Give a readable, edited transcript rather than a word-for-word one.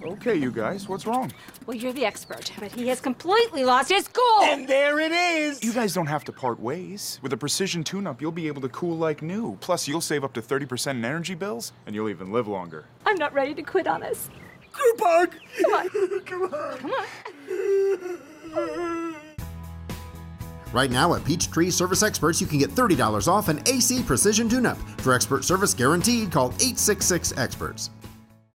Okay, you guys, what's wrong? Well, you're the expert, but he has completely lost his cool. And there it is! You guys don't have to part ways. With a precision tune-up, you'll be able to cool like new. Plus, you'll save up to 30% in energy bills, and you'll even live longer. I'm not ready to quit on us. Group hug! Come on. Come on. Come on. Right now at Peachtree Service Experts, you can get $30 off an AC Precision Tune-Up. For expert service guaranteed, call 866-EXPERTS.